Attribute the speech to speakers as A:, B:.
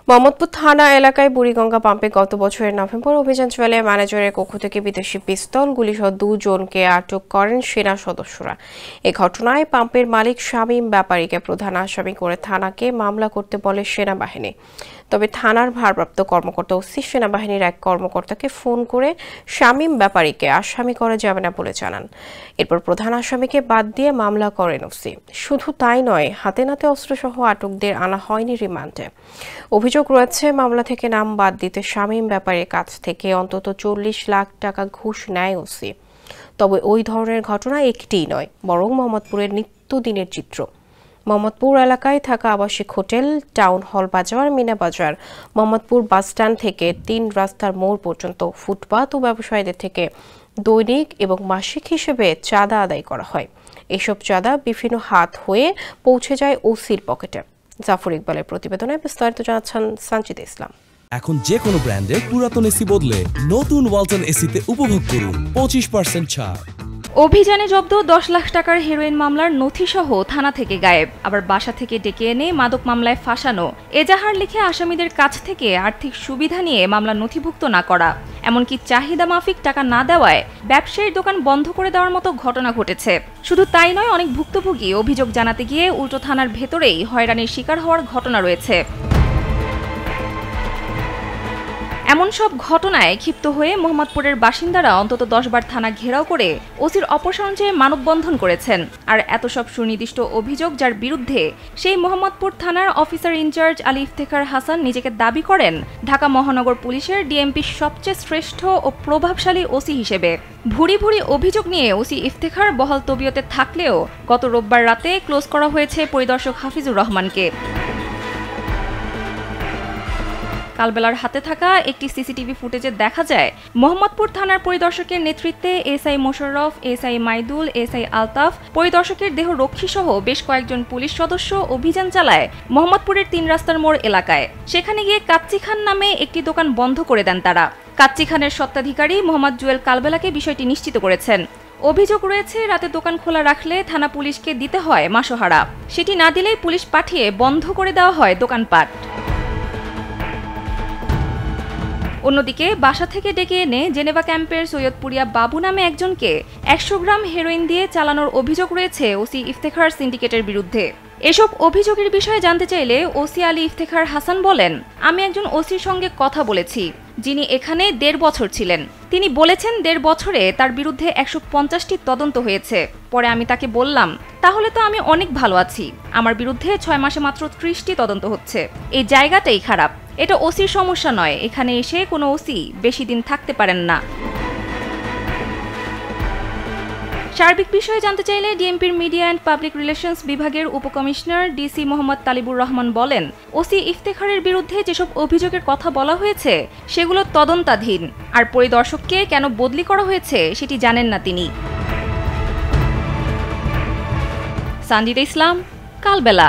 A: মোহাম্মদপুর থানা এলাকায় বুড়িগঙ্গা পাম্পে গত বছরের নভেম্বর অভিযান চালিয়ে ম্যানেজারের কক্ষ থেকে বিদেশি পিস্তল গুলিসহ 2 জনকে আটক করেন সেনা সদস্যরা। এ ঘটনায় পাম্পের মালিক শামীম ব্যাপারীকে প্রধান আসামি করে থানাকে মামলা করতে বলে সেনাবাহিনী। তবে থানার ভারপ্রাপ্ত কর্মকর্তা ওসি সেনাবাহিনীর এক কর্মকর্তাকে ফোন করে শামীম ব্যাপারীকে আসামি করা যাবে না বলে জানান। এরপর প্রধান আসামিকে বাদ দিয়ে মামলা করেন ওসি। শুধু তাই নয়, হাতে নাতে অস্ত্রসহ আটকদের আনা হয়নি রিমান্ডে। অভিযোগ রয়েছে মামলা থেকে নাম বাদ দিতে শামীম ব্যাপারীর কাছ থেকে অন্তত 40 লাখ টাকা ঘুষ নেয় ওসি। তবে ওই ধরনের ঘটনা একটিই নয়, বরং মোহাম্মদপুরের নিত্যদিনের চিত্র। মোহাম্মদপুর এলাকায় থাকা আবাসিক হোটেল, টাউন হল বাজার, মিনা বাজার, মোহাম্মদপুর বাসস্ট্যান্ড থেকে 3 রাস্তার মোড় পর্যন্ত ফুটপাত ও ব্যবসায়ীদের থেকে দৈনিক এবং মাসিক হিসেবে চাঁদা আদায় করা হয়। এসব চাঁদা বিভিন্ন হাত হয়ে পৌঁছে যায় ওসির পকেটে। জাফর ইকবালের প্রতিবেদনে বিস্তারিত জানাচ্ছেন সঞ্জিত ইসলাম।
B: এখন যে কোনো ব্র্যান্ডের পুরাতন এসি বদলে নতুন ওয়ালটন এসিতে উপভোগ করুন 25% ছাড়।
C: অভিযানে জব্দ 10 লাখ টাকার হেরোইন মামলার নথিসহ থানা থেকে গায়েব, আবার বাসা থেকে ডেকে এনে মাদক মামলায় ফাঁসানো, এজাহার লিখে আসামিদের কাছ থেকে আর্থিক সুবিধা নিয়ে মামলা নথিভুক্ত না করা, এমনকি চাহিদা মাফিক টাকা না দেওয়ায় ব্যবসায়ীর দোকান বন্ধ করে দেওয়ার মতো ঘটনা ঘটেছে। শুধু তাই নয়, অনেক ভুক্তভোগী অভিযোগ জানাতে গিয়ে উল্টো থানার ভেতরেই হয়রানির শিকার হওয়ার ঘটনা রয়েছে। এমন সব ঘটনায় ক্ষিপ্ত হয়ে মোহাম্মদপুরের বাসিন্দারা অন্তত 10 বার থানা ঘেরাও করে ওসির অপসারণ চেয়ে মানববন্ধন করেছেন। আর এত সব সুনির্দিষ্ট অভিযোগ যার বিরুদ্ধে, সেই মোহাম্মদপুর থানার অফিসার ইনচার্জ আলী ইফতেখার হাসান নিজেকে দাবি করেন ঢাকা মহানগর পুলিশের ডিএমপির সবচেয়ে শ্রেষ্ঠ ও প্রভাবশালী ওসি হিসেবে। ভুরি ভুরি অভিযোগ নিয়ে ওসি ইফতেখার বহাল তবিয়তে থাকলেও গত রোববার রাতে ক্লোজ করা হয়েছে পরিদর্শক হাফিজুর রহমানকে। কালবেলার হাতে থাকা একটি সিসিটিভি ফুটেজে দেখা যায় মোহাম্মদপুর থানার পরিদর্শকের নেতৃত্বে SI Mosharraf, SI Maidul, SI Altaf, পরিদর্শকের দেহ রক্ষী সহ বেশ কয়েকজন পুলিশ সদস্য অভিযান চালায় মোহাম্মদপুরের 3 রাস্তার মোড় এলাকায়। সেখানে গিয়ে কাচ্চি খান নামে একটি দোকান বন্ধ করে দেন তারা। কাচ্চি খানের স্বত্বাধিকারী মোহাম্মদ জুয়েল কালবেলাকে বিষয়টি নিশ্চিত করেছেন। অভিযোগ রয়েছে, রাতে দোকান খোলা রাখলে থানা পুলিশকে দিতে হয় মাসোহারা, সেটি না দিলেই পুলিশ পাঠিয়ে বন্ধ করে দেওয়া হয় দোকানপাট। অন্যদিকে বাসা থেকে ডেকে এনে জেনেভা ক্যাম্পের সৈয়দপুরিয়া বাবু নামে একজনকে 100 গ্রাম হেরোইন দিয়ে চালানোর অভিযোগ রয়েছে ওসি ইফতেখার সিন্ডিকেটের বিরুদ্ধে। এসব অভিযোগের বিষয়ে জানতে চাইলে ওসি আলী ইফতেখার হাসান বলেন, আমি একজন ওসির সঙ্গে কথা বলেছি যিনি এখানে 1.5 বছর ছিলেন। তিনি বলেছেন 1.5 বছরে তার বিরুদ্ধে 150টি তদন্ত হয়েছে। পরে আমি তাকে বললাম, তাহলে তো আমি অনেক ভালো আছি, আমার বিরুদ্ধে 6 মাসে মাত্র 30টি তদন্ত হচ্ছে। এই জায়গাটাই খারাপ, এটা ওসির সমস্যা নয়। এখানে এসে কোনো ওসি বেশি দিন থাকতে পারেন না। সার্বিক বিষয়ে জানতে চাইলে ডিএমপির মিডিয়া অ্যান্ড পাবলিক রিলেশনস বিভাগের উপকমিশনার ডিসি মোহাম্মদ তালিবুর রহমান বলেন, ওসি ইফতেখারের বিরুদ্ধে যেসব অভিযোগের কথা বলা হয়েছে সেগুলো তদন্তাধীন, আর পরিদর্শককে কেন বদলি করা হয়েছে সেটি জানেন না তিনি। সঞ্জিত ইসলাম, কালবেলা।